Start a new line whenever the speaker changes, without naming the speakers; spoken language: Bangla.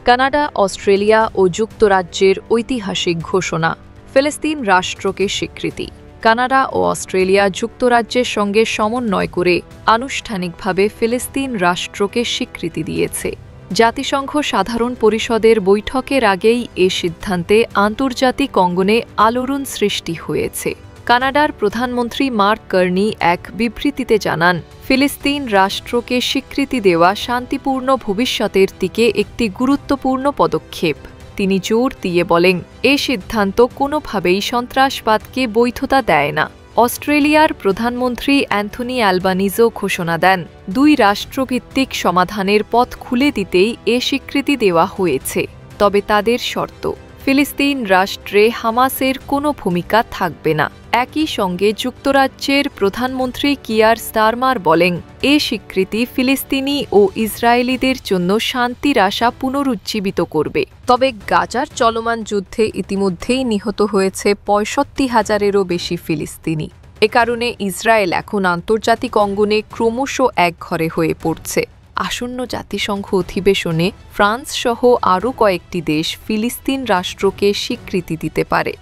কানাডা, অস্ট্রেলিয়া ও যুক্তরাজ্যের ঐতিহাসিক ঘোষণা, ফিলিস্তিন রাষ্ট্রকে স্বীকৃতি। কানাডা ও অস্ট্রেলিয়া যুক্তরাজ্যের সঙ্গে সমন্বয় করে আনুষ্ঠানিকভাবে ফিলিস্তিন রাষ্ট্রকে স্বীকৃতি দিয়েছে। জাতিসংঘ সাধারণ পরিষদের বৈঠকের আগেই এ সিদ্ধান্তে আন্তর্জাতিক অঙ্গনে আলোড়ন সৃষ্টি হয়েছে। কানাডার প্রধানমন্ত্রী মার্ক কার্নি এক বিবৃতিতে জানান, ফিলিস্তিন রাষ্ট্রকে স্বীকৃতি দেওয়া শান্তিপূর্ণ ভবিষ্যতের দিকে একটি গুরুত্বপূর্ণ পদক্ষেপ। তিনি জোর দিয়ে বলেন, এ সিদ্ধান্ত কোনোভাবেই সন্ত্রাসবাদকে বৈধতা দেয় না। অস্ট্রেলিয়ার প্রধানমন্ত্রী অ্যান্থনি অ্যালবানিজও ঘোষণা দেন, দুই রাষ্ট্রভিত্তিক সমাধানের পথ খুলে দিতেই এ স্বীকৃতি দেওয়া হয়েছে। তবে তাদের শর্ত, ফিলিস্তিন রাষ্ট্রে হামাসের কোনো ভূমিকা থাকবে না। একই সঙ্গে যুক্তরাজ্যের প্রধানমন্ত্রী কিয়ার স্টারমার বলেন, এ স্বীকৃতি ফিলিস্তিনি ও ইসরায়েলিদের জন্য শান্তির আশা পুনরুজ্জীবিত করবে। তবে গাজার চলমান যুদ্ধে ইতিমধ্যেই নিহত হয়েছে ৬৫,০০০-এরও বেশি ফিলিস্তিনি। এ কারণে ইসরায়েল এখন আন্তর্জাতিক অঙ্গনে ক্রমশ একঘরে হয়ে পড়ছে। আসন্ন জাতিসংঘ অধিবেশনে ফ্রান্স সহ আরও কয়েকটি দেশ ফিলিস্তিন রাষ্ট্রকে স্বীকৃতি দিতে পারে।